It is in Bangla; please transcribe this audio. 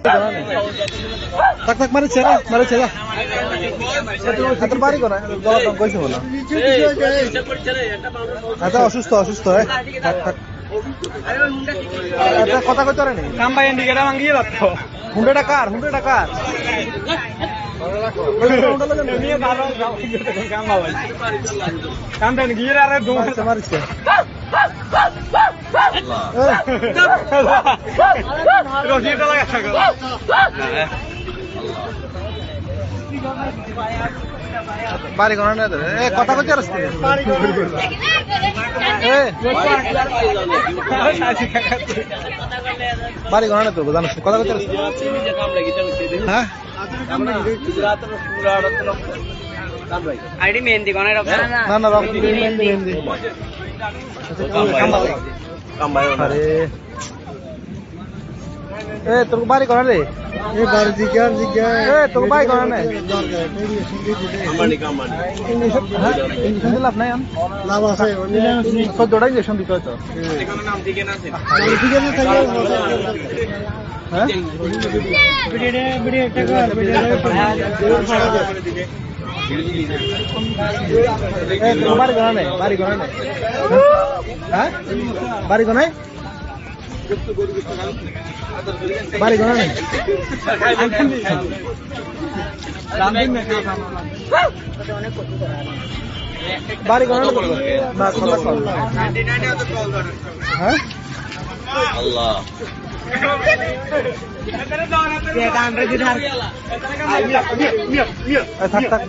Tak tak mari cera তোর বাড়ি কোথায় গলা দাম কইছে বলো আচ্ছা অসুস্থ থাক থাক এটা কথা কইতে রে নেই কাম ভাই ইন্ডিকেটর ভাঙিয়ে রাখতো হুন্ডাটা কার নিয়ে ভালো কাম ভালো কাম দেন গিয়ে আরে দৌড় মারছে রশিটা লাগা থাকো বাড়ি কোন না এ কথা কইতে রাস্তা এ বাড়ি কোন না তো জানো কথা কইতে রাস্তা হ্যাঁ আইডি মেহেন্দি কোন না না রক মেহেন্দি আরে এ তোর বাড়ি কোন রে এ বাড়ি জিগা এ তোর বাড়ি কোন না ইঞ্জেকশন লাভ নাই লাভ আছে তো দড়াই ইঞ্জেকশন দিতে তো নাম দিকে না আছে দিকে না থাকে হ্যাঁ ভিডিও একটা কর এ তোর বাড়ি কোন না হ্যাঁ বাড়ি কোন বাড়ি কোন নেই বাড়ি কোন না কথা কল হ্যাঁ আল্লাহ থাক থাক